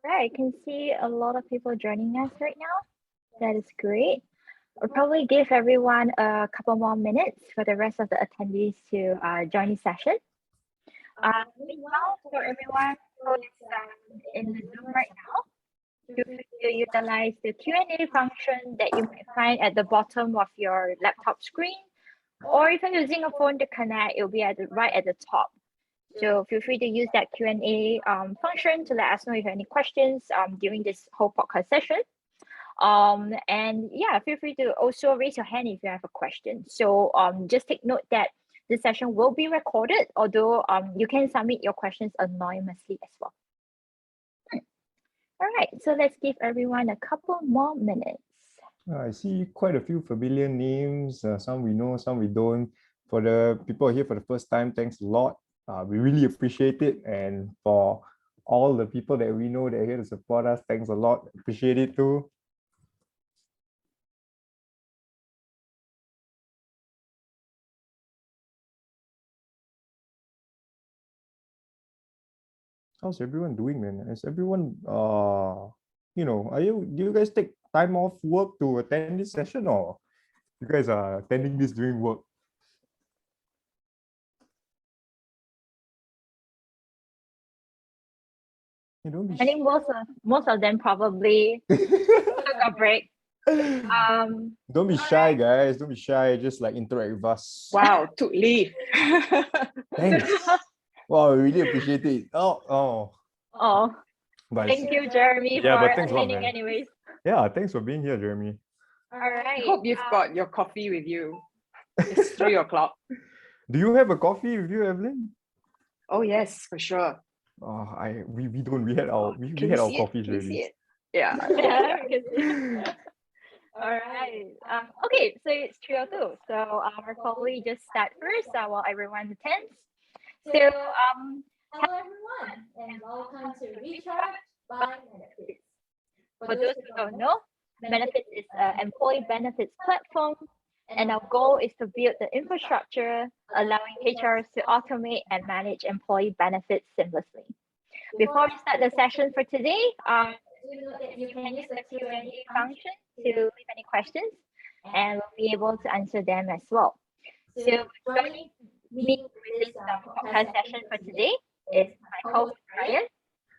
right, I can see a lot of people joining us right now. That is great. I'll probably give everyone a couple more minutes for the rest of the attendees to join the session. Meanwhile, for everyone who is in the Zoom right now, feel free to utilize the Q&A function that you might find at the bottom of your laptop screen, or if you're using a phone to connect, it'll be right at the top. So feel free to use that Q&A function to let us know if you have any questions during this whole podcast session. And yeah, feel free to also raise your hand if you have a question. So just take note that this session will be recorded, although you can submit your questions anonymously as well. All right, so let's give everyone a couple more minutes. I see quite a few familiar names. Some we know, some we don't. For the people here for the first time, thanks a lot. We really appreciate it. And for all the people that we know that are here to support us, thanks a lot. Appreciate it too. How's everyone doing, man? Is everyone, do you guys take time off work to attend this session, or you guys are attending this during work? I think most of them probably took a break. Don't be shy, guys. Don't be shy. Just like interact with us. Wow, took leave. Thanks. Wow, we really appreciate it. Oh. But thank you, Jeremy, for attending anyways. Yeah, thanks for being here, Jeremy. All right. I hope you've got your coffee with you. It's 3 o'clock. Do you have a coffee with you, Evelyn? Oh yes, for sure. We don't. We had our coffees already. Yeah. All right. Okay, so it's 3:02. So I'll probably just start first while everyone attends. So hello everyone, and welcome to RECHRGE by Mednefits. For those who don't know, Mednefits is an employee benefits platform, and our goal is to build the infrastructure allowing HRs to automate and manage employee benefits seamlessly. Before we start the session for today, do note that you can use the Q&A function to leave any questions, and we'll be able to answer them as well. So joining me with this podcast session for today is my co-host Brian,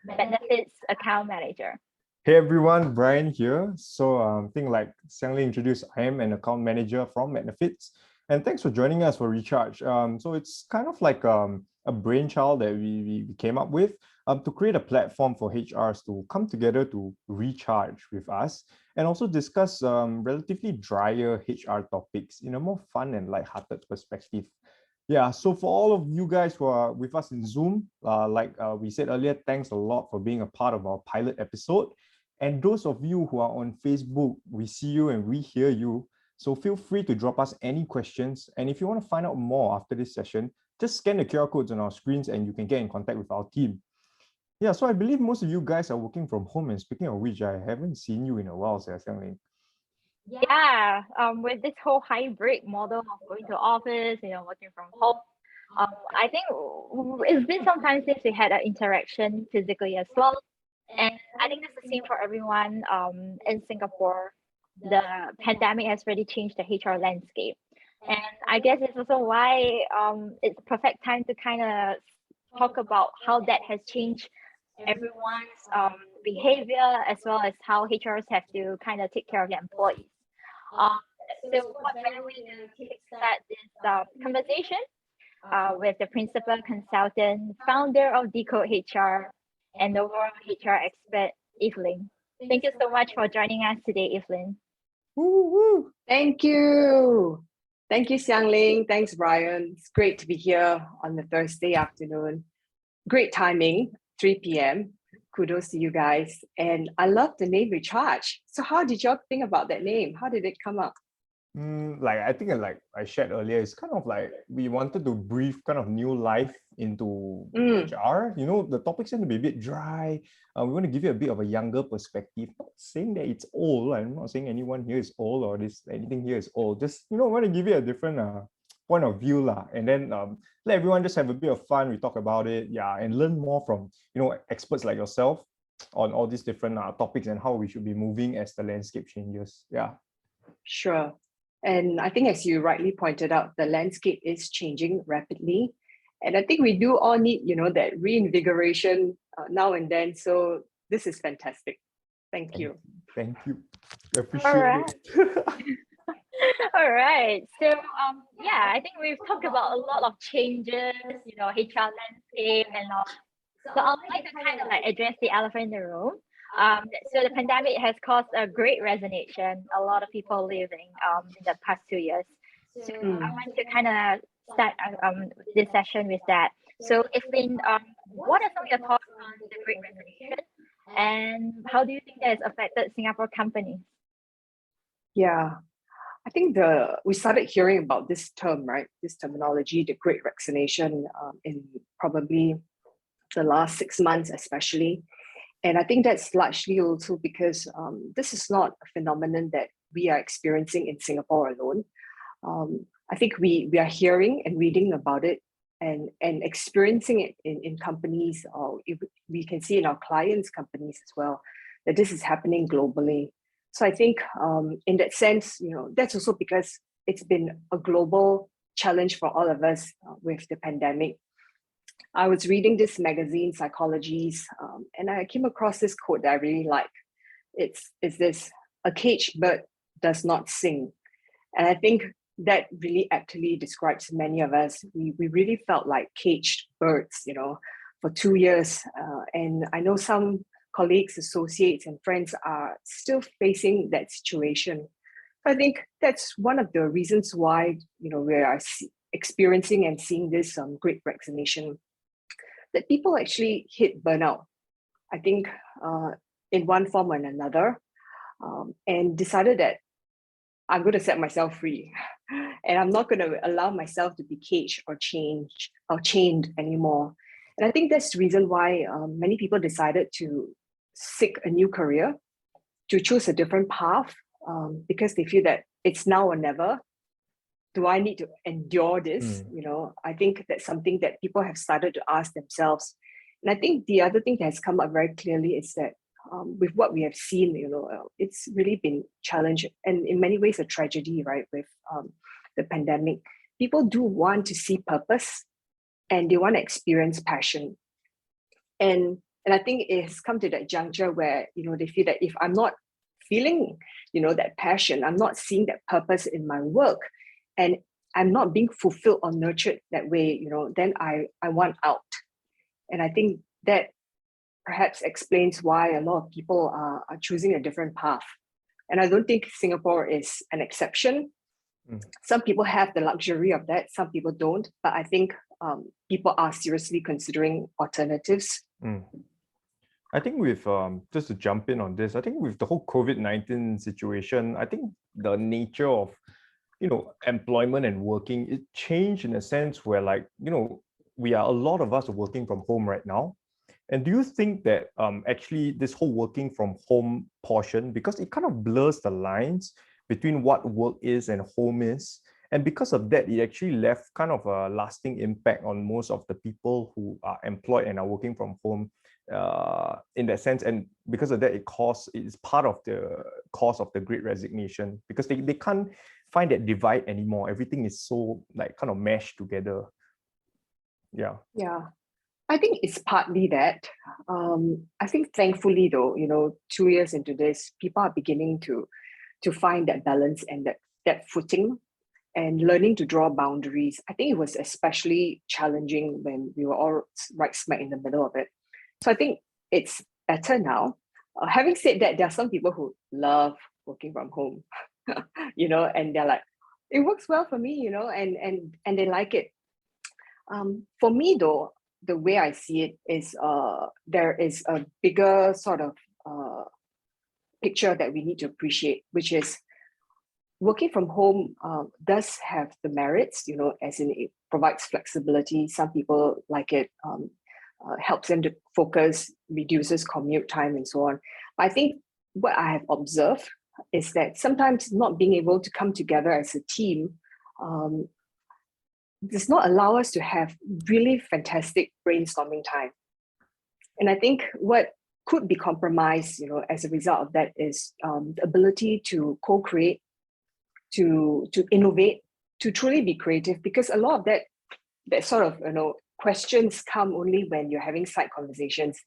Mednefits account manager. Hey everyone, Brian here. So I think like Xiangli introduced, I am an account manager from Mednefits, and thanks for joining us for RECHRGE. So it's kind of like a brainchild that we came up with to create a platform for HRs to come together to recharge with us and also discuss relatively drier HR topics in a more fun and lighthearted perspective. Yeah, so for all of you guys who are with us in Zoom, like we said earlier, thanks a lot for being a part of our pilot episode. And those of you who are on Facebook, we see you and we hear you. So feel free to drop us any questions. And if you want to find out more after this session, just scan the QR codes on our screens and you can get in contact with our team. Yeah, so I believe most of you guys are working from home. And speaking of which, I haven't seen you in a while, Xiangli. Yeah, with this whole hybrid model of going to office, working from home, I think it's been some time since we had an interaction physically as well. And I think it's the same for everyone in Singapore. The pandemic has really changed the HR landscape. And I guess it's also why it's the perfect time to kind of talk about how that has changed everyone's behavior, as well as how HRs have to kind of take care of their employees. So what better way to kickstart this conversation with the principal consultant, founder of Decode HR, and the world HR expert, Evelyn. Thank you so much for joining us today, Evelyn. Woo-hoo. Thank you. Thank you, Xiangling. Thanks, Brian. It's great to be here on the Thursday afternoon. Great timing, 3 p.m. Kudos to you guys. And I love the name RECHRGE. So how did y'all think about that name? How did it come up? I think I shared earlier, it's kind of like we wanted to breathe kind of new life into HR. The topics tend to be a bit dry. We want to give you a bit of a younger perspective. Not saying that it's old. I'm not saying anyone here is old or anything here is old. Just want to give you a different point of view lah. And then let everyone just have a bit of fun. We talk about it, and learn more from experts like yourself. on all these different topics and how we should be moving as the landscape changes. Yeah. Sure. And I think as you rightly pointed out, the landscape is changing rapidly. And I think we do all need, that reinvigoration now and then. So this is fantastic. Thank you. Thank you. I All appreciate right. it. All right. So yeah, I think we've talked about a lot of changes, HR landscape and all. So I'd like to kind of like address the elephant in the room. So the pandemic has caused a great resignation. A lot of people leaving in the past 2 years. So I want to kind of start this session with that. So Evelyn, what are some of your thoughts on the Great Resignation, and how do you think that has affected Singapore companies? Yeah, I think we started hearing about this term, right? This terminology, the Great Resignation, in probably the last 6 months, especially. And I think that's largely also because this is not a phenomenon that we are experiencing in Singapore alone. I think we are hearing and reading about it and experiencing it in companies, or we can see in our clients' companies as well, that this is happening globally. So I think in that sense, that's also because it's been a global challenge for all of us with the pandemic. I was reading this magazine, Psychologies, and I came across this quote that I really like. It's this: "A caged bird does not sing." And I think that really actually describes many of us. We really felt like caged birds, for 2 years. And I know some colleagues, associates, and friends are still facing that situation. I think that's one of the reasons why, we are experiencing and seeing this Great Resignation, that people actually hit burnout, I think, in one form or another, and decided that I'm going to set myself free, and I'm not going to allow myself to be caged or chained anymore. And I think that's the reason why many people decided to seek a new career, to choose a different path, because they feel that it's now or never. Do I need to endure this? I think that's something that people have started to ask themselves. And I think the other thing that has come up very clearly is that with what we have seen, it's really been challenging and in many ways a tragedy, right? With the pandemic, people do want to see purpose and they want to experience passion. And I think it has come to that juncture where, they feel that if I'm not feeling, that passion, I'm not seeing that purpose in my work, and I'm not being fulfilled or nurtured that way, then I want out. And I think that perhaps explains why a lot of people are choosing a different path. And I don't think Singapore is an exception. Some people have the luxury of that, some people don't. But I think people are seriously considering alternatives. I think with, just to jump in on this, I think with the whole COVID-19 situation, I think the nature of employment and working, it changed in a sense where a lot of us are working from home right now. And do you think that actually this whole working from home portion, because it kind of blurs the lines between what work is and home is, and because of that, it actually left kind of a lasting impact on most of the people who are employed and are working from home in that sense. And because of that, it's part of the cause of the Great Resignation, because they can't find that divide anymore. Everything is so kind of meshed together. Yeah. I think it's partly that. I think thankfully though, 2 years into this, people are beginning to find that balance and that footing and learning to draw boundaries. I think it was especially challenging when we were all right smack in the middle of it. So I think it's better now. Having said that, there are some people who love working from home, and they're like, it works well for me, and they like it. For me though, the way I see it is there is a bigger sort of picture that we need to appreciate, which is working from home does have the merits, as in it provides flexibility. Some people like it, helps them to focus, reduces commute time and so on. But I think what I have observed is that sometimes not being able to come together as a team does not allow us to have really fantastic brainstorming time. And I think what could be compromised, as a result of that is the ability to co-create, to innovate, to truly be creative, because a lot of that sort of questions come only when you're having side conversations.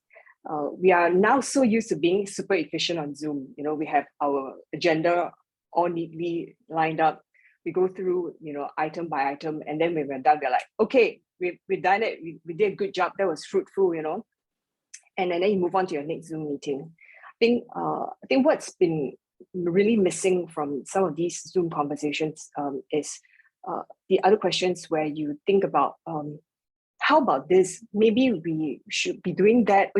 We are now so used to being super efficient on Zoom. We have our agenda all neatly lined up. We go through, item by item, and then when we're done, we're like, okay, we've done it. We did a good job. That was fruitful, And then you move on to your next Zoom meeting. I think what's been really missing from some of these Zoom conversations is the other questions where you think about, how about this? Maybe we should be doing that.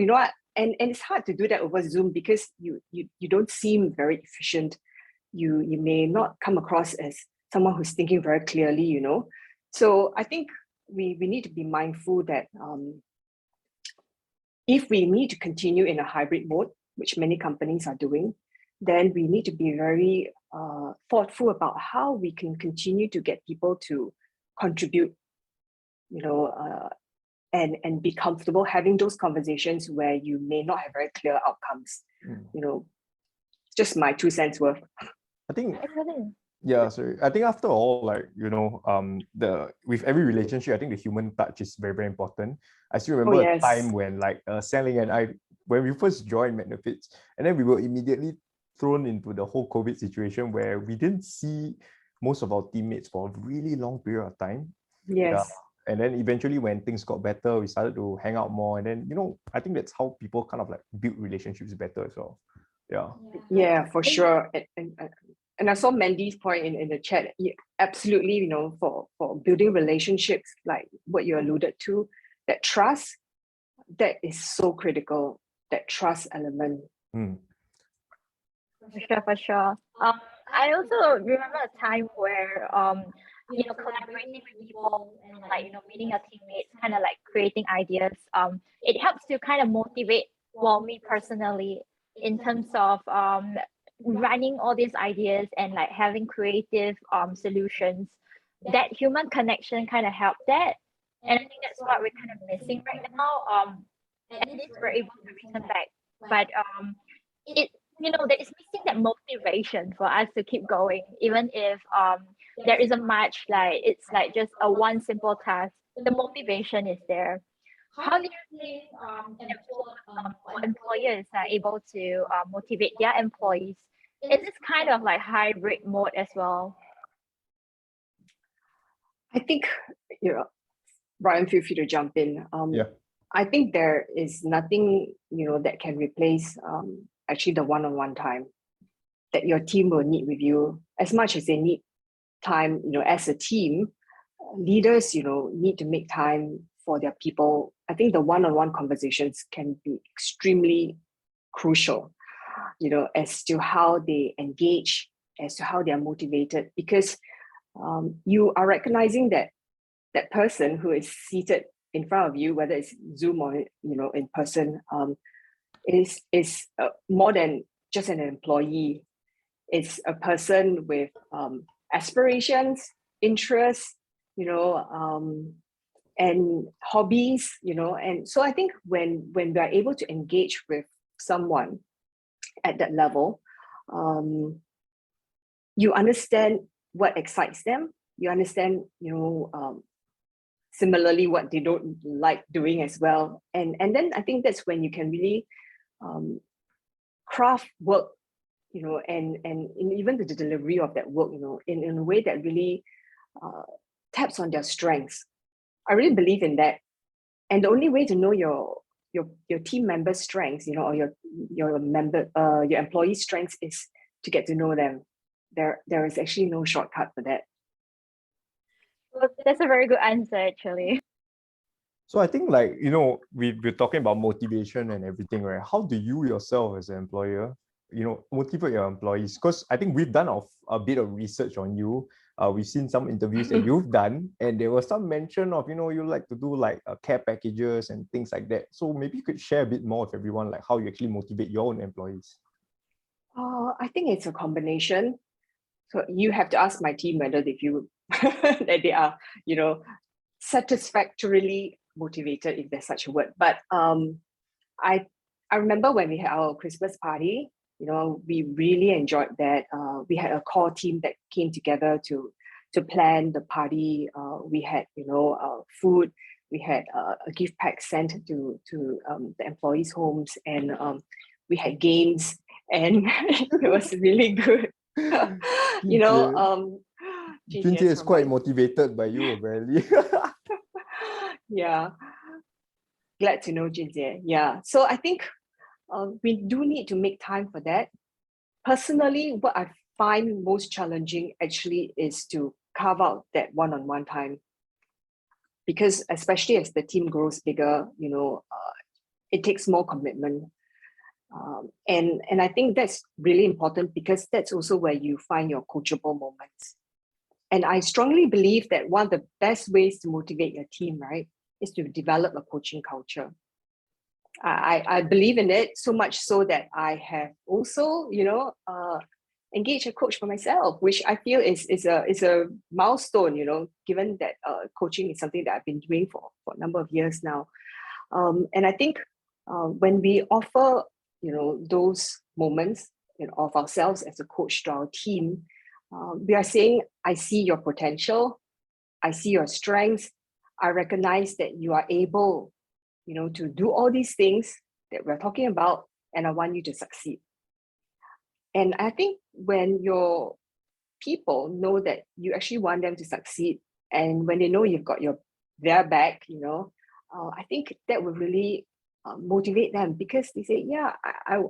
And it's hard to do that over Zoom because you don't seem very efficient. You may not come across as someone who's thinking very clearly, So I think we need to be mindful that if we need to continue in a hybrid mode, which many companies are doing, then we need to be very thoughtful about how we can continue to get people to contribute, and be comfortable having those conversations where you may not have very clear outcomes. Just my 2 cents worth. I think, yeah, sorry. I think after all, with every relationship, I think the human touch is very, very important. I still remember a time when Xiangling and I, when we first joined Mednefits, and then we were immediately thrown into the whole COVID situation where we didn't see most of our teammates for a really long period of time. Yes. Yeah. And then eventually when things got better, we started to hang out more. And then, I think that's how people kind of build relationships better as well. Yeah. Yeah, for sure. And I saw Mandy's point in the chat. Absolutely, for building relationships, like what you alluded to, that trust, that is so critical, that trust element. For sure. I also remember a time where collaborating with people and meeting your teammates, kind of creating ideas. It helps to kind of motivate, me personally, in terms of running all these ideas and having creative solutions. That human connection kind of helped that, and I think that's what we're kind of missing right now. At least we're able to return back, but there is missing that motivation for us to keep going, even if there isn't much, it's just a one simple task. The motivation is there. How do you think employers are able to motivate their employees? Is this kind of hybrid mode as well? I think, Brian, feel free to jump in. I think there is nothing, that can replace actually the one-on-one time that your team will need with you. As much as they need time, as a team, leaders, need to make time for their people. I think the one-on-one conversations can be extremely crucial, as to how they engage, as to how they are motivated, because you are recognizing that that person who is seated in front of you, whether it's Zoom or in person, is more than just an employee. It's a person with aspirations, interests, and hobbies, and so I think when we are able to engage with someone at that level, you understand what excites them, you understand, similarly what they don't like doing as well, and then I think that's when you can really craft work, and even the delivery of that work, in a way that really taps on their strengths. I really believe in that, and the only way to know your team members' strengths, or your employees' strengths, is to get to know them. There is actually no shortcut for that. Well, that's a very good answer, actually. So I think we're talking about motivation and everything, right? How do you yourself as an employer, motivate your employees? Because I think we've done a bit of research on you. We've seen some interviews that you've done, and there was some mention of, you like to do care packages and things like that. So maybe you could share a bit more with everyone, how you actually motivate your own employees. I think it's a combination. So you have to ask my team whether they feel that they are, satisfactorily motivated, if there's such a word. But I I remember when we had our Christmas party, we really enjoyed that. We had a core team that came together to plan the party. We had, food. We had a gift pack sent to the employees' homes, and we had games, and it was really good. Junjie is quite motivated by you, apparently. Yeah, glad to know, Junjie. Yeah, so I think we do need to make time for that. Personally, what I find most challenging actually is to carve out that one-on-one time, because especially as the team grows bigger, it takes more commitment. And I think that's really important, because that's also where you find your coachable moments. And I strongly believe that one of the best ways to motivate your team, right, is to develop a coaching culture. I believe in it so much so that I have also, engaged a coach for myself, which I feel is a milestone, given that coaching is something that I've been doing for a number of years now. And I think when we offer, those moments of ourselves as a coach to our team, we are saying, I see your potential, I see your strengths, I recognize that you are able, to do all these things that we're talking about, and I want you to succeed. And I think when your people know that you actually want them to succeed, and when they know you've got their back, I think that will really motivate them, because they say, yeah,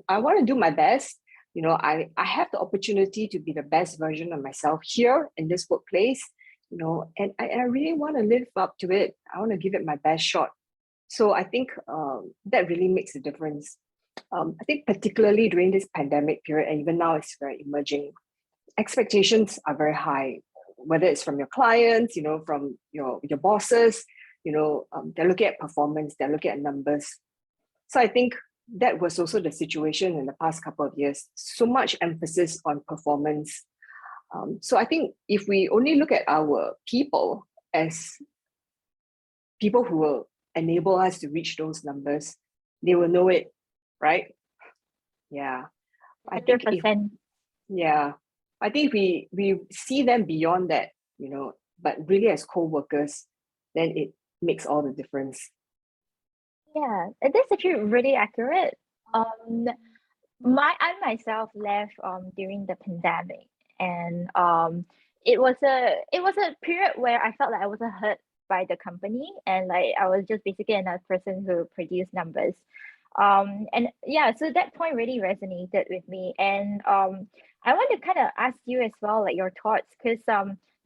I want to do my best. I have the opportunity to be the best version of myself here in this workplace, and I really want to live up to it. I want to give it my best shot. So I think that really makes a difference. I think particularly during this pandemic period, and even now it's very emerging, expectations are very high, whether it's from your clients, from your bosses, they're looking at performance, they're looking at numbers. So I think that was also the situation in the past couple of years, so much emphasis on performance. So I think if we only look at our people as people who will enable us to reach those numbers, they will know it, right? Yeah. I think 100%. I think we see them beyond that, but really as co-workers, then it makes all the difference. Yeah, that's actually really accurate. I myself left during the pandemic, and it was a period where I felt like I wasn't hurt by the company, and like I was just basically another person who produced numbers. And yeah, so that point really resonated with me, and I want to kind of ask you as well, like your thoughts, because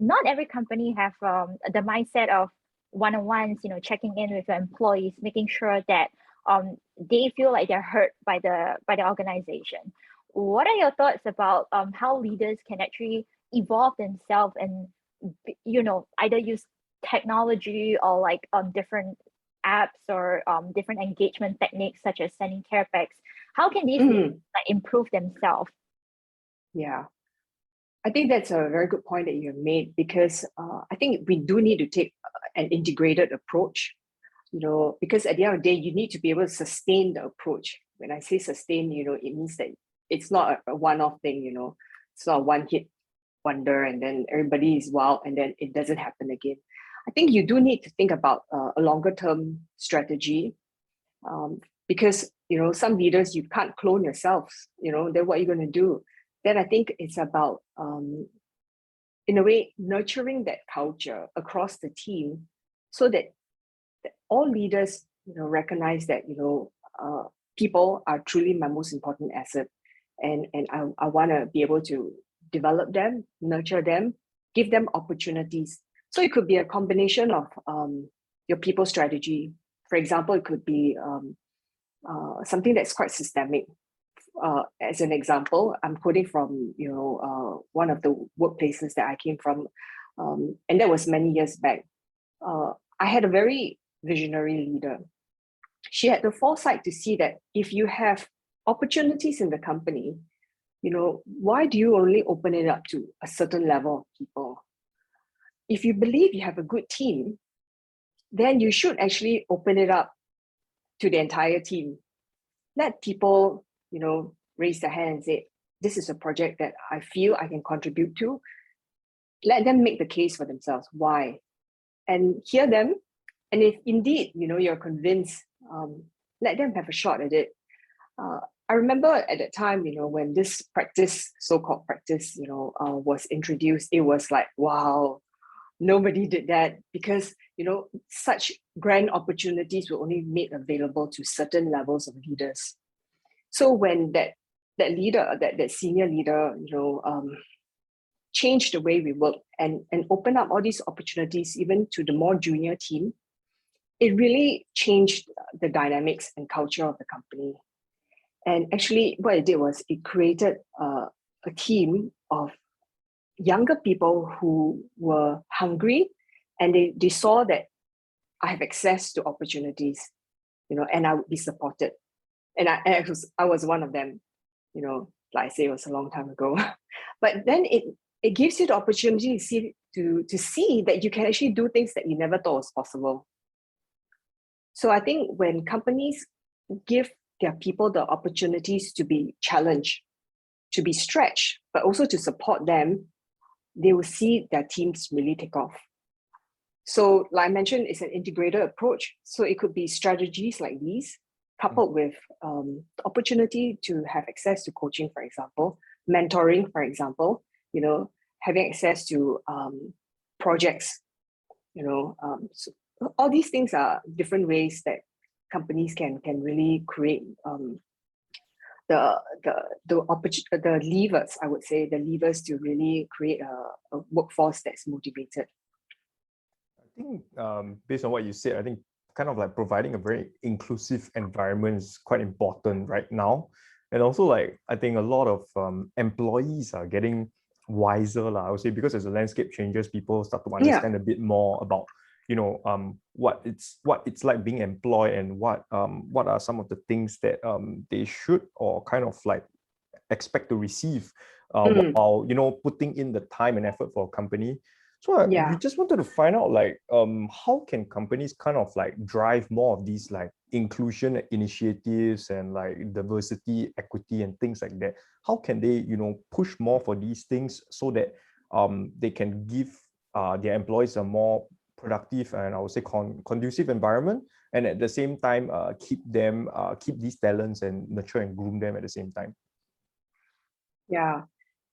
not every company have the mindset of one-on-ones, checking in with the employees, making sure that they feel like they're heard by the organization. What are your thoughts about how leaders can actually evolve themselves and either use technology or like different apps or different engagement techniques such as sending care packs? How can these leaders, like, improve themselves? Yeah, I think that's a very good point that you have made, because I think we do need to take an integrated approach, because at the end of the day, you need to be able to sustain the approach. When I say sustain, it means that it's not a one-off thing, it's not a one-hit wonder and then everybody is wild and then it doesn't happen again. I think you do need to think about a longer-term strategy, because, some leaders, you can't clone yourselves, then what are you going to do? Then I think it's about, in a way, nurturing that culture across the team, so that all leaders, recognize that, people are truly my most important asset. And I want to be able to develop them, nurture them, give them opportunities. So it could be a combination of your people strategy. For example, it could be something that's quite systemic. As an example, I'm quoting from one of the workplaces that I came from, and that was many years back. I had a very visionary leader. She had the foresight to see that if you have opportunities in the company, why do you only open it up to a certain level of people? If you believe you have a good team, then you should actually open it up to the entire team. let people, raise their hand and say, this is a project that I feel I can contribute to. Let them make the case for themselves. Why? And hear them. And if indeed, you're convinced, let them have a shot at it. I remember at that time, when this practice, so-called practice, was introduced, it was like, wow, nobody did that, because, such grand opportunities were only made available to certain levels of leaders. So when that leader, that senior leader, changed the way we work and open up all these opportunities even to the more junior team, it really changed the dynamics and culture of the company. And actually what it did was it created a team of younger people who were hungry, and they saw that I have access to opportunities, and I would be supported. And I was one of them, like I say, it was a long time ago. But then it gives you the opportunity to see that you can actually do things that you never thought was possible. So I think when companies give their people the opportunities to be challenged, to be stretched, but also to support them, they will see their teams really take off. So like I mentioned, it's an integrated approach. So it could be strategies like these, coupled with the opportunity to have access to coaching, for example, mentoring, for example, having access to projects, so all these things are different ways that companies can really create the levers, I would say, the levers to really create a workforce that's motivated. I think based on what you said, I think kind of like providing a very inclusive environment is quite important right now. And also, like, I think a lot of employees are getting wiser, I would say, because as the landscape changes, people start to understand a bit more about what it's like being employed, and what are some of the things that they should or kind of like expect to receive while putting in the time and effort for a company. So we just wanted to find out, like, how can companies kind of like drive more of these like inclusion initiatives and like diversity, equity, and things like that? How can they push more for these things so that they can give their employees a more productive and I would say conducive environment, and at the same time keep these talents and nurture and groom them at the same time? Yeah,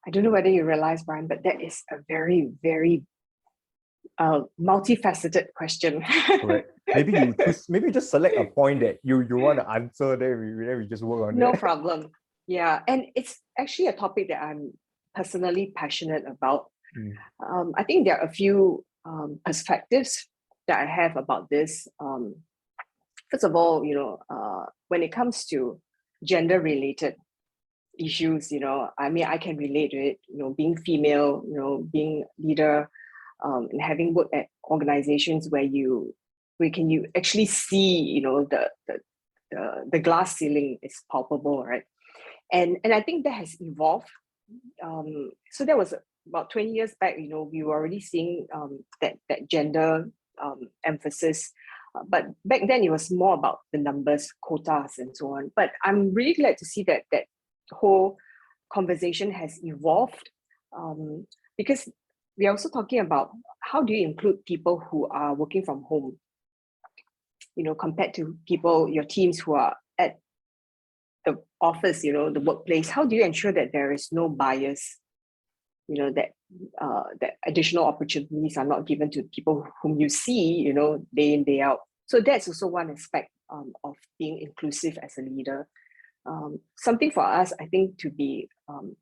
I don't know whether you realize, Brian, but that is a very, very multifaceted question. Correct. Maybe you just select a point that you want to answer, then we just work on no that. Problem. Yeah, and it's actually a topic that I'm personally passionate about. I think there are a few perspectives that I have about this. First of all, when it comes to gender-related issues, I can relate to it. Being female, being leader, and having worked at organizations where you actually see, the glass ceiling is palpable, right? And I think that has evolved. So that was about 20 years back. We were already seeing that gender emphasis. But back then it was more about the numbers, quotas, and so on. But I'm really glad to see that whole conversation has evolved, because we're also talking about how do you include people who are working from home, compared to your teams who are at the office, the workplace. How do you ensure that there is no bias, that additional opportunities are not given to people whom you see, day in, day out. So that's also one aspect of being inclusive as a leader. Something for us, I think, to be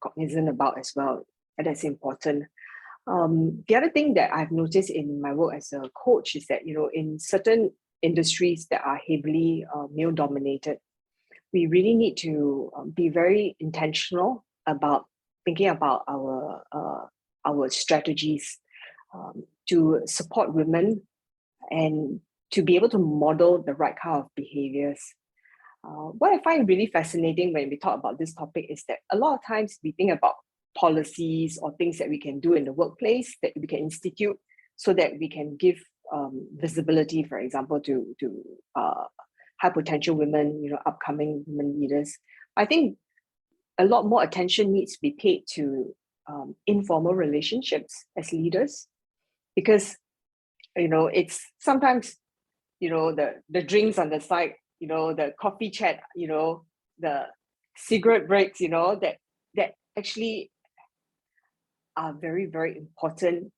cognizant about as well, and that's important. The other thing that I've noticed in my work as a coach is that, in certain industries that are heavily male-dominated, we really need to be very intentional about thinking about our strategies to support women and to be able to model the right kind of behaviors. What I find really fascinating when we talk about this topic is that a lot of times we think about policies or things that we can do in the workplace that we can institute so that we can give visibility, for example, to high potential women, upcoming women leaders. I think a lot more attention needs to be paid to informal relationships as leaders, because it's sometimes the drinks on the side, the coffee chat, the cigarette breaks, that actually are very, very important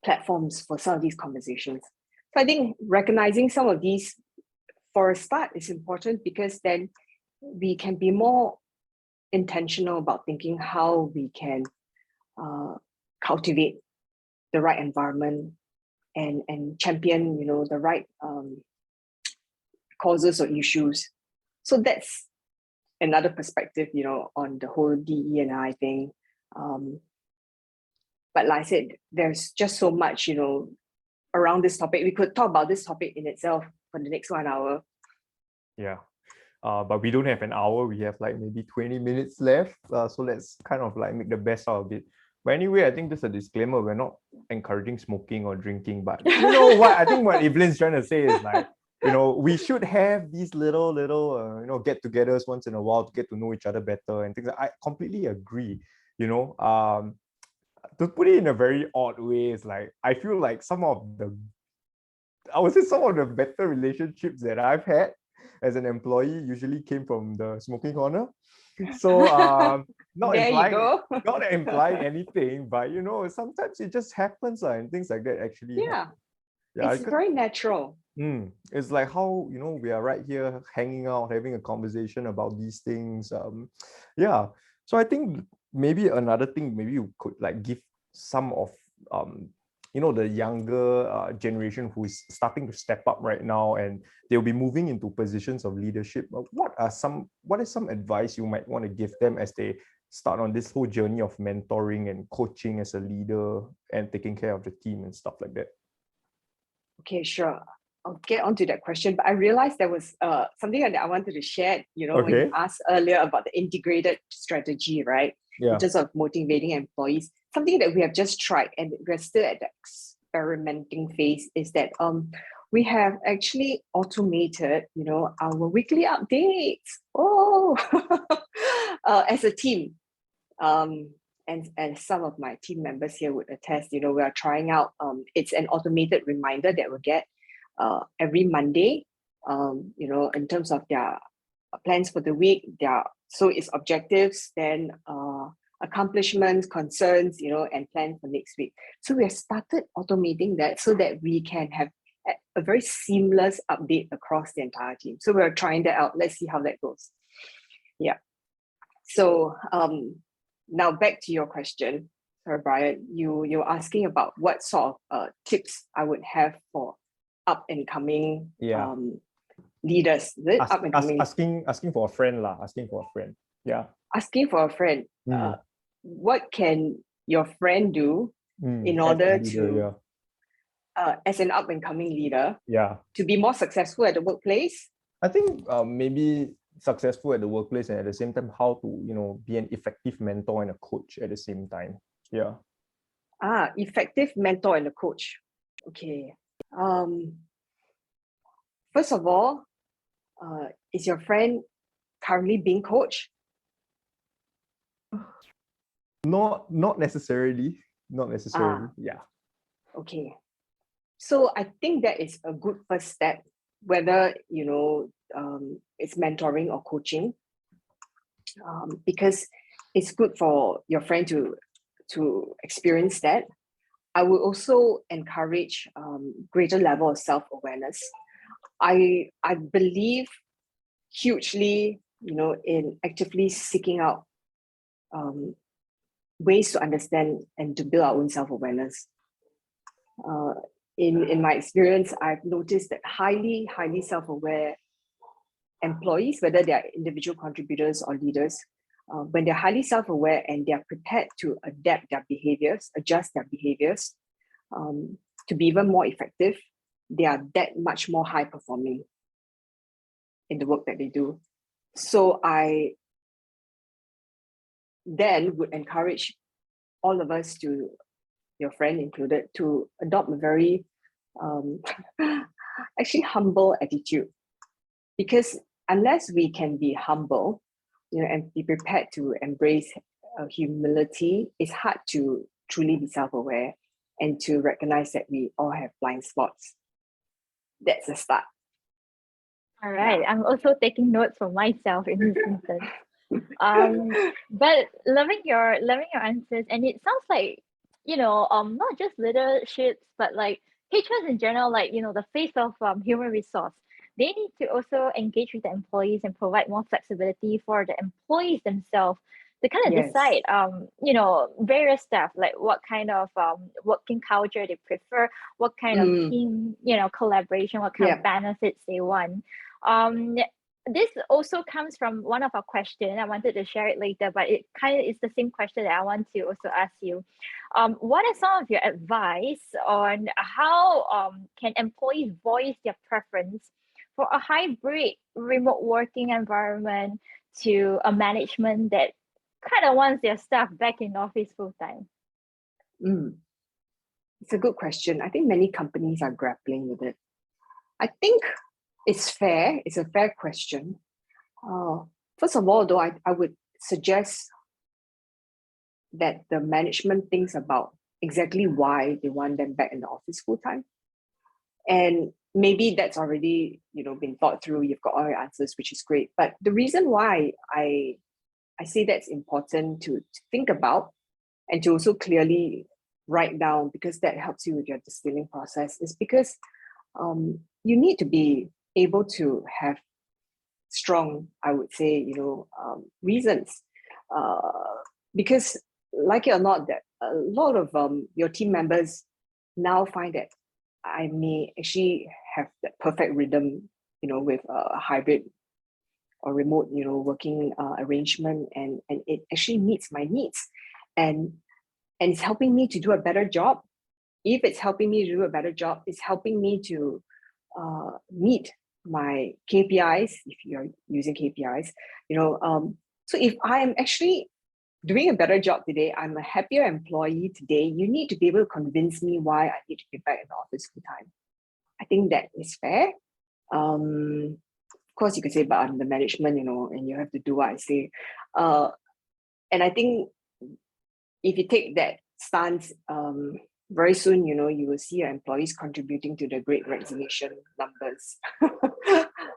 platforms for some of these conversations. So I think recognizing some of these for a start is important, because then we can be more intentional about thinking how we can cultivate the right environment and champion, the right causes or issues. So that's another perspective, on the whole DE&I thing. But like I said, there's just so much, around this topic. We could talk about this topic in itself for the next 1 hour. Yeah. But we don't have an hour. We have like maybe 20 minutes left. So let's kind of like make the best out of it. But anyway, I think there's a disclaimer. We're not encouraging smoking or drinking. But you know what? I think what Evelyn's trying to say is like, we should have these little, get-togethers once in a while to get to know each other better and things. I completely agree. To put it in a very odd way, it's like I feel like some of the better relationships that I've had as an employee usually came from the smoking corner. So not implying anything, but sometimes it just happens and things like that actually. Yeah, it's very natural. It's like how we are right here hanging out, having a conversation about these things. So I think maybe another thing, maybe you could like give some of the younger generation who is starting to step up right now, and they'll be moving into positions of leadership. What is some advice you might want to give them as they start on this whole journey of mentoring and coaching as a leader and taking care of the team and stuff like that? Okay, sure. I'll get onto that question, but I realized there was something that I wanted to share, when you asked earlier about the integrated strategy, right? Yeah. In terms of motivating employees. Something that we have just tried, and we're still at the experimenting phase, is that we have actually automated, our weekly updates. As a team. And some of my team members here would attest, we are trying out, it's an automated reminder that we'll get every Monday, in terms of their plans for the week, so it's objectives, then accomplishments, concerns, and plan for next week. So we have started automating that so that we can have a very seamless update across the entire team. So we're trying that out. Let's see how that goes. Yeah. So now back to your question, Sir Brian. You're asking about what sort of tips I would have for up and coming leaders. Asking for a friend lah. Asking for a friend. Yeah. Asking for a friend. What can your friend do in order to, as an up and coming leader, to be more successful at the workplace? I think maybe successful at the workplace, and at the same time how to be an effective mentor and a coach at the same time. Yeah. Effective mentor and a coach. Okay. First of all, is your friend currently being coached? Not necessarily. Yeah. Okay. So I think that is a good first step, whether it's mentoring or coaching, because it's good for your friend to experience that. I will also encourage greater level of self-awareness. I believe hugely, in actively seeking out ways to understand and to build our own self-awareness. In my experience, I've noticed that highly self-aware employees, whether they are individual contributors or leaders, when they're highly self-aware and they're prepared to adapt their behaviors, adjust their behaviors to be even more effective, they are that much more high performing in the work that they do. So I then would encourage all of us, to your friend included, to adopt a very actually humble attitude because unless we can be humble, and be prepared to embrace humility, it's hard to truly be self-aware and to recognize that we all have blind spots. That's a start. All right. I'm also taking notes for myself in this instance. But loving your answers, and it sounds like, not just leaderships, but like HRs in general, like, the face of human resource. They need to also engage with the employees and provide more flexibility for the employees themselves to kind of decide, various stuff, like what kind of working culture they prefer, what kind of team, collaboration, what kind of benefits they want. This also comes from one of our questions. I wanted to share it later, but it kind of is the same question that I want to also ask you. What are some of your advice on how can employees voice their preference for a hybrid remote working environment to a management that kind of wants their staff back in office full time? It's a good question. I think many companies are grappling with it. I think it's fair. It's a fair question. First of all, though, I would suggest that the management thinks about exactly why they want them back in the office full time. And maybe that's already, been thought through. You've got all your answers, which is great. But the reason why I say that's important to think about and to also clearly write down, because that helps you with your distilling process, is because you need to be able to have strong, I would say, reasons. Because like it or not, that a lot of your team members now find that I may actually have that perfect rhythm, with a hybrid or remote, working arrangement, and it actually meets my needs, and it's helping me to do a better job. If it's helping me to do a better job, it's helping me to meet my KPIs, if you're using KPIs, so if I am actually doing a better job today, I'm a happier employee today, you need to be able to convince me why I need to be back in the office full time. I think that is fair. Of course, you could say, but I'm the management, and you have to do what I say. And I think if you take that stance, very soon, you will see your employees contributing to the Great Resignation numbers,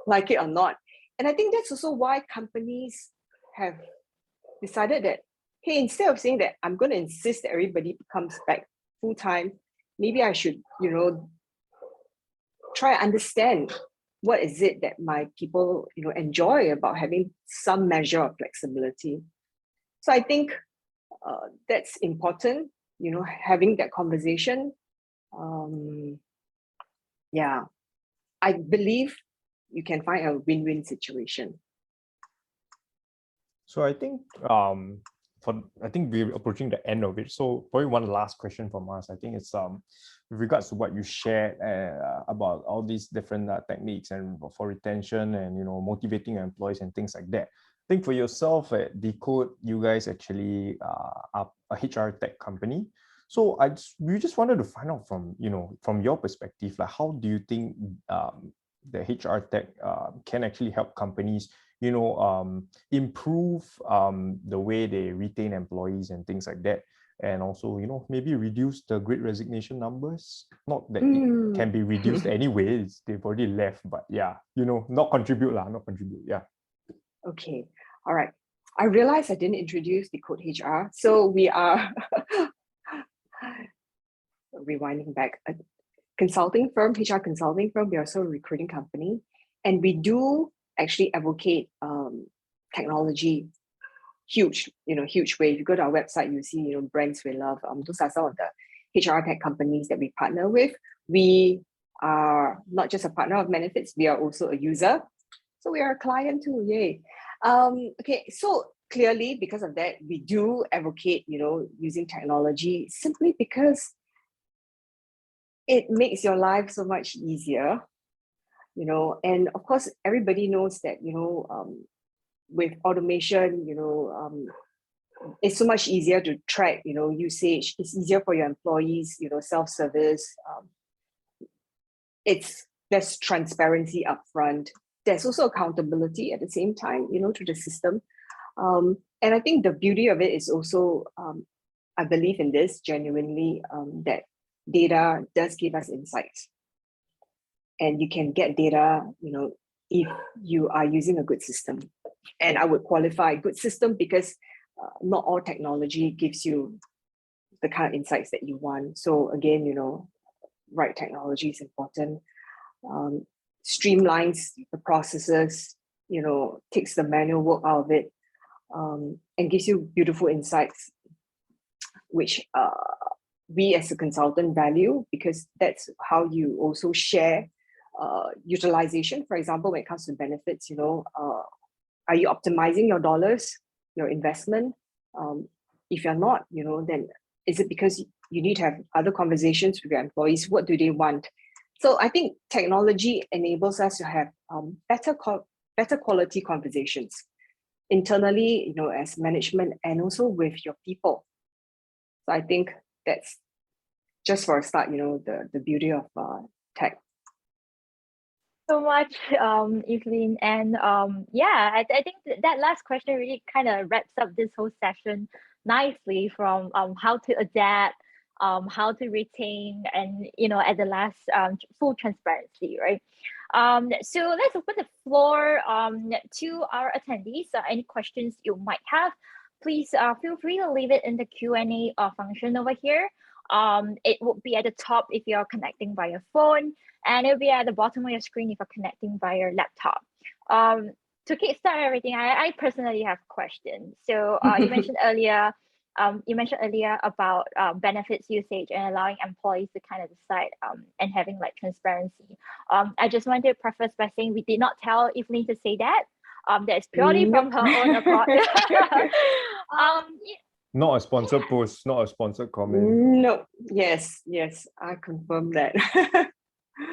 like it or not. And I think that's also why companies have decided that, hey, instead of saying that I'm going to insist that everybody comes back full time, maybe I should, try to understand what is it that my people, enjoy about having some measure of flexibility. So I think that's important, having that conversation. I believe you can find a win-win situation. So I think we're approaching the end of it. So probably one last question from us. I think it's with regards to what you shared about all these different techniques and for retention and motivating your employees and things like that. I think for yourself at Decode, you guys actually are a HR tech company. So we just wanted to find out from your perspective, like how do you think the HR tech can actually help companies improve the way they retain employees and things like that, and also maybe reduce the Great Resignation numbers. Not that it can be reduced anyway; they've already left. But yeah, not contribute. Yeah. Okay. All right. I realized I didn't introduce Decode HR, so we are rewinding back. A consulting firm, HR consulting firm. We are also a recruiting company, and we do actually advocate technology huge way. If you go to our website, you see brands we love. Those are some of the HR tech companies that we partner with. We are not just a partner of Mednefits, we are also a user, so we are a client too. Yay. Okay, so clearly because of that, we do advocate using technology, simply because it makes your life so much easier. And of course, everybody knows that, with automation, it's so much easier to track, usage. It's easier for your employees, self-service. There's transparency upfront. there's also accountability at the same time, to the system. And I think the beauty of it is also, I believe in this genuinely, that data does give us insights. And you can get data, if you are using a good system. And I would qualify good system because not all technology gives you the kind of insights that you want. So again, right technology is important. Streamlines the processes, takes the manual work out of it, and gives you beautiful insights, which we as a consultant value, because that's how you also share utilization. For example, when it comes to benefits, are you optimizing your dollars, your investment? If you're not, then is it because you need to have other conversations with your employees? What do they want? So I think technology enables us to have better quality conversations internally, as management, and also with your people. So I think that's just for a start, the beauty of tech. So much, Evelyn, and I think that last question really kind of wraps up this whole session nicely, from how to adapt, how to retain, and at the last, full transparency, right? So let's open the floor to our attendees. Any questions you might have, please feel free to leave it in the Q&A function over here. It will be at the top if you're connecting via phone, and it'll be at the bottom of your screen if you're connecting via your laptop. To kickstart everything, I personally have questions. So you mentioned earlier about benefits usage and allowing employees to kind of decide and having like transparency. I just wanted to preface by saying we did not tell Evelyn to say that. That's purely from her own accord. Not a sponsored post, not a sponsored comment. No, yes, I confirm that.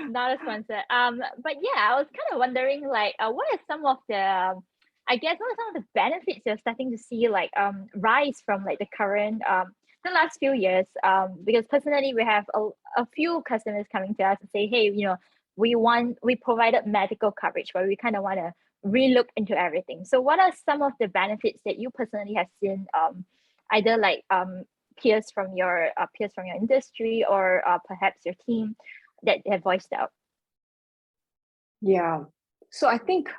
Not a sponsor. But yeah, I was kind of wondering, like, what are some of the, I guess, what are some of the benefits you're starting to see, like, rise from like the current, the last few years? Because personally, we have a few customers coming to us and say, hey, we provided medical coverage, but we kind of want to relook into everything. So what are some of the benefits that you personally have seen, either like peers from your industry, or perhaps your team, that have voiced out? Yeah, so I think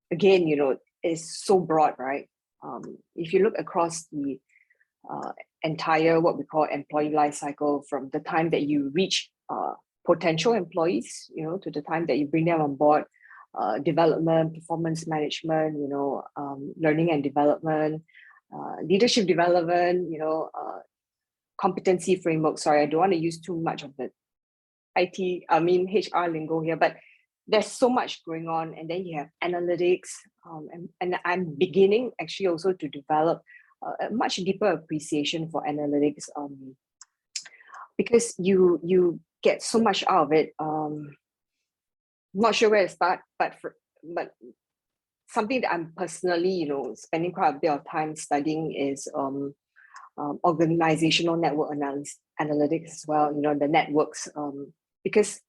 again, it's so broad, right? If you look across the entire what we call employee life cycle, from the time that you reach potential employees, to the time that you bring them on board, development, performance management, learning and development, leadership development, competency framework. Sorry, I don't want to use too much of the HR lingo here, but there's so much going on. And then you have analytics, and I'm beginning actually also to develop a much deeper appreciation for analytics, because you get so much out of it. Not sure where to start, but something that I'm personally, spending quite a bit of time studying is organizational network analytics as well. The networks, because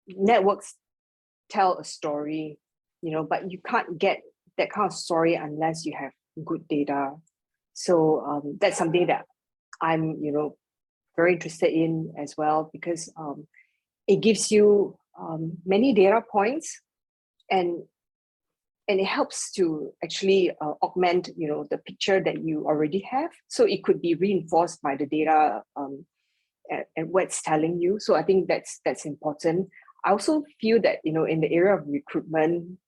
networks tell a story, but you can't get that kind of story unless you have good data. So that's something that I'm, very interested in as well, because it gives you many data points, and it helps to actually augment, the picture that you already have. So it could be reinforced by the data and what it's telling you. So I think that's important. I also feel that, in the area of recruitment,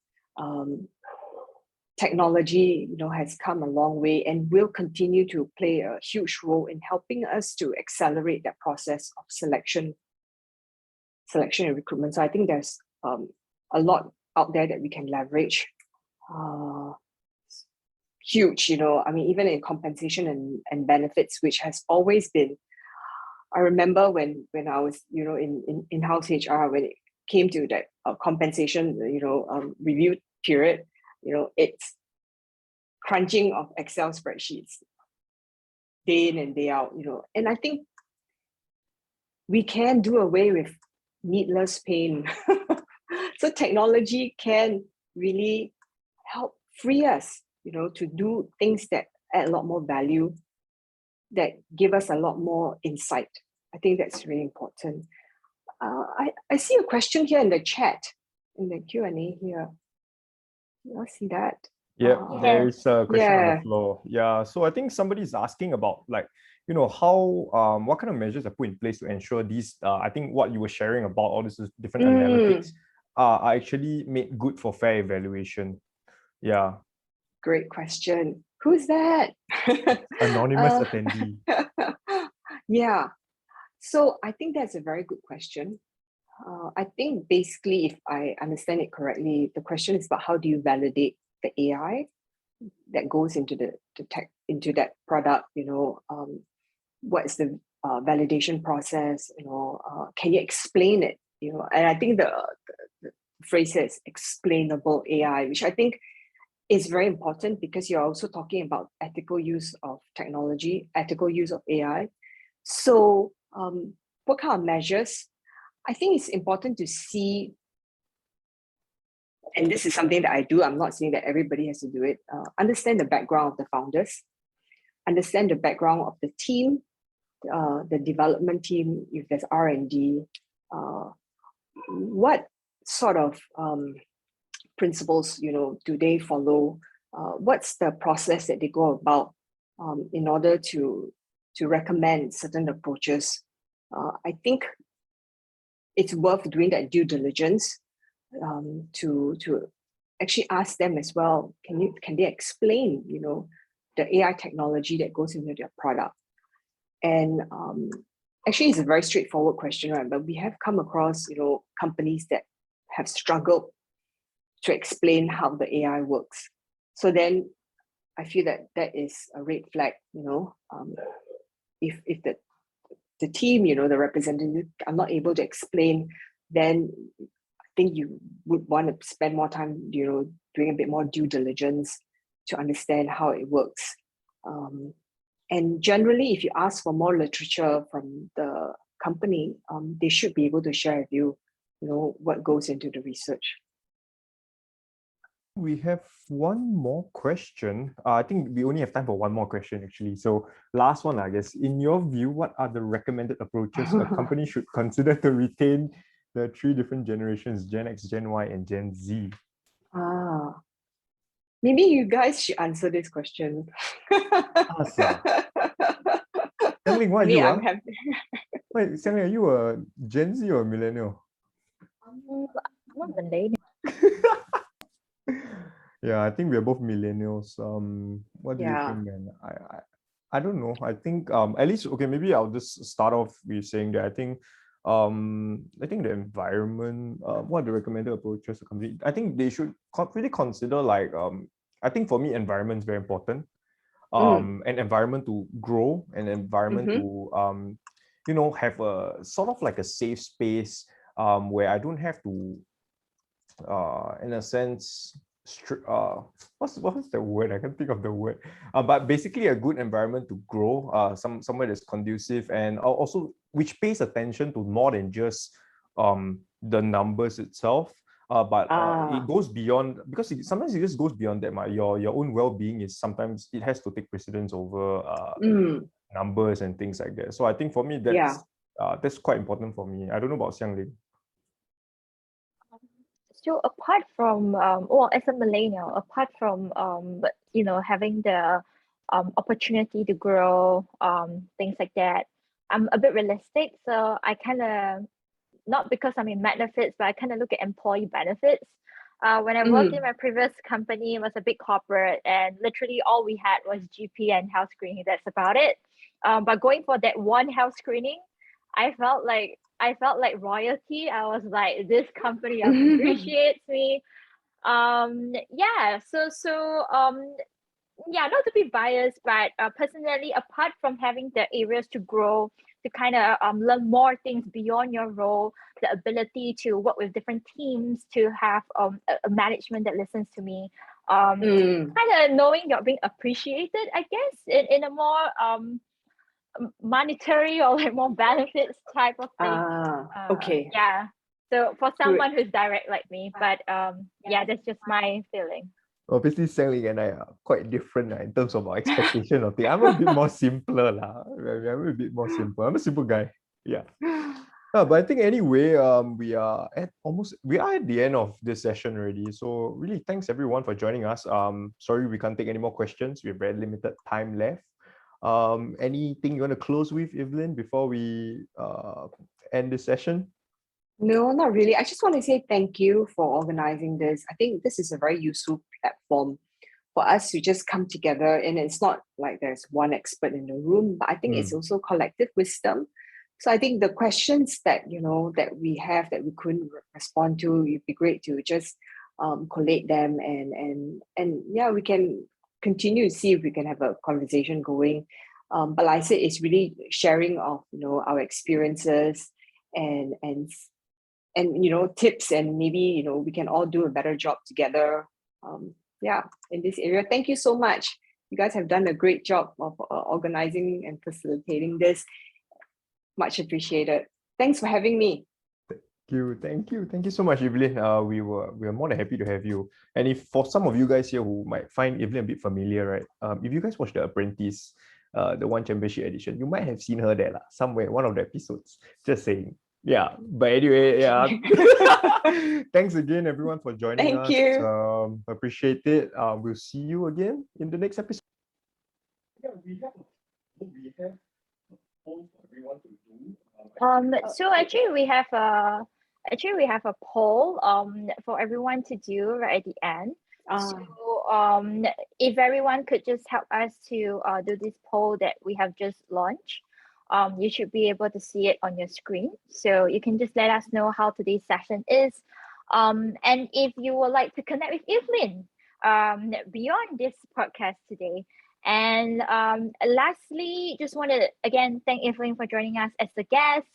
technology, has come a long way and will continue to play a huge role in helping us to accelerate that process of selection and recruitment. So I think there's a lot out there that we can leverage. Huge, even in compensation and benefits, which has always been. I remember when I was, in-house HR, when it came to that compensation, review period, it's crunching of Excel spreadsheets day in and day out, and I think we can do away with needless pain. So technology can really help free us, to do things that add a lot more value, that give us a lot more insight. I think that's really important. I see a question here in the chat, in the Q&A here. You all see that? Yeah, there is a question on yeah. the floor. Yeah, so I think somebody's asking about how what kind of measures are put in place to ensure these. I think what you were sharing about all these different analytics are actually made good for fair evaluation. Yeah. Great question. Who's that? Anonymous attendee. Yeah. So I think that's a very good question. I think basically, if I understand it correctly, the question is about how do you validate the AI that goes into the tech, into that product. What is the validation process? Can you explain it? And I think the phrase is explainable AI, which I think is very important, because you're also talking about ethical use of technology, ethical use of AI. So what kind of measures? I think it's important to see, and this is something that I do, I'm not saying that everybody has to do it, understand the background of the founders, understand the background of the team, the development team, if there's R&D, what sort of principles, do they follow? What's the process that they go about in order to recommend certain approaches? I think it's worth doing that due diligence to actually ask them as well. Can they explain, the AI technology that goes into their product? And actually, it's a very straightforward question, right? But we have come across, companies that have struggled to explain how the AI works. So then I feel that that is a red flag, if the team, the representative are not able to explain, then I think you would want to spend more time, doing a bit more due diligence to understand how it works. And generally, if you ask for more literature from the company, they should be able to share with you, what goes into the research. We have one more question. I think we only have time for one more question, actually. So last one, I guess. In your view, what are the recommended approaches a company should consider to retain the 3 different generations, Gen X, Gen Y, and Gen Z? Maybe you guys should answer this question. Xiangling, what are you? I'm happy. Wait, Xiangling, are you a Gen Z or a millennial? I'm a millennial. Yeah, I think we're both millennials. What do you Yeah. think, man? I don't know. I think at least, okay, maybe I'll just start off with saying that I think the environment, what are the recommended approaches to company? I think they should really consider, like, I think for me, environment is very important. An environment to grow, an environment to have a sort of like a safe space where I don't have to in a sense what's the word? I can't think of the word. But basically a good environment to grow, somewhere that's conducive, and also which pays attention to more than just the numbers itself. But it goes beyond, because sometimes it just goes beyond that. Your own well-being is sometimes, it has to take precedence over numbers and things like that. So I think for me that's quite important for me. I don't know about Xiangling. So apart from as a millennial, apart from having the opportunity to grow, things like that, I'm a bit realistic. So I kind of, not because I'm in Mednefits, but I kind of look at employee benefits. When I worked in my previous company, it was a big corporate, and literally all we had was GP and health screening. That's about it. But going for that one health screening, I felt like royalty. I was like, this company appreciates me. Not to be biased, but personally, apart from having the areas to grow, to kind of learn more things beyond your role, the ability to work with different teams, to have a management that listens to me, kind of knowing you're being appreciated, I guess, in a more monetary or like more benefits type of thing. Okay. Yeah. So for someone who's direct like me, but yeah, that's just my feeling. Obviously, Xiangling and I are quite different in terms of our expectation of things. I'm a bit more simpler. I'm a bit more simple. I'm a simple guy. Yeah. But I think anyway, we are at the end of this session already. So really, thanks everyone for joining us. Sorry we can't take any more questions. We have very limited time left. Anything you want to close with, Evelyn, before we end this session? No, not really. I just want to say thank you for organizing this. I think this is a very useful platform for us to just come together. And it's not like there's one expert in the room, but I think it's also collective wisdom. So I think the questions that that we have that we couldn't respond to, it'd be great to just collate them and yeah, we can continue to see if we can have a conversation going. But like I said, it's really sharing of our experiences and tips, and maybe we can all do a better job together. Yeah, in this area. Thank you so much. You guys have done a great job of organizing and facilitating this. Much appreciated. Thanks for having me. Thank you so much, Evelyn. We are more than happy to have you. And if for some of you guys here who might find Evelyn a bit familiar, right? If you guys watch The Apprentice, the One Championship edition, you might have seen her there somewhere, one of the episodes. Just saying. Yeah, but anyway, yeah. Thanks again, everyone, for joining us. Thank you. Appreciate it. We'll see you again in the next episode. Yeah, we have a poll for everyone to do. So actually we have a poll for everyone to do right at the end. So if everyone could just help us to do this poll that we have just launched. You should be able to see it on your screen. So you can just let us know how today's session is. And if you would like to connect with Evelyn beyond this podcast today. And lastly, just want to again thank Evelyn for joining us as a guest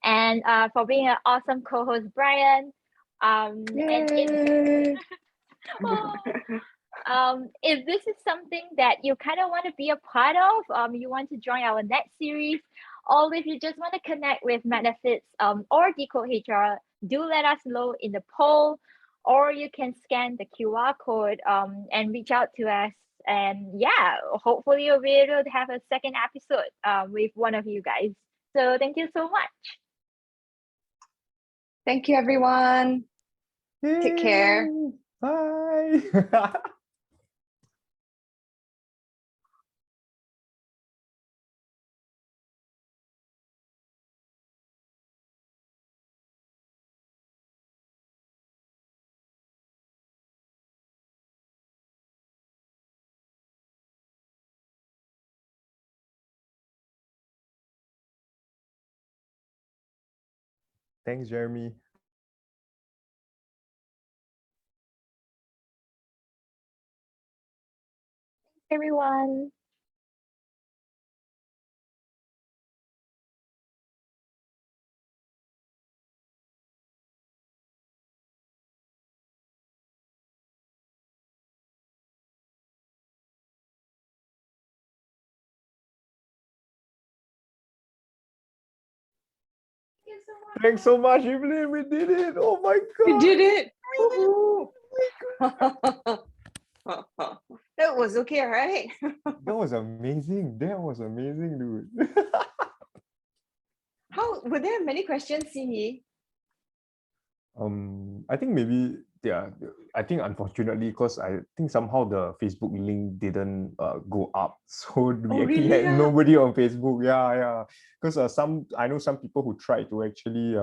and for being an awesome co-host, Brian. If this is something that you kind of want to be a part of, you want to join our next series, or if you just want to connect with Mednefits or Decode HR, do let us know in the poll, or you can scan the QR code and reach out to us. And yeah, hopefully you'll be able to have a second episode with one of you guys. So thank you so much. Thank you, everyone. Take care. Bye. Thanks, Jeremy. Thanks, everyone. Thanks so much, Evelyn. We did it. Oh my God. We did it. That was okay, right? That was amazing. That was amazing, dude. How were there many questions, Sini? I think maybe I think unfortunately, because I think somehow the Facebook link didn't go up, so we actually really? had nobody on Facebook. Yeah. Because I know some people who tried to actually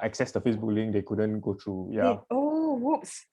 access the Facebook link, they couldn't go through. Yeah. Oh, whoops.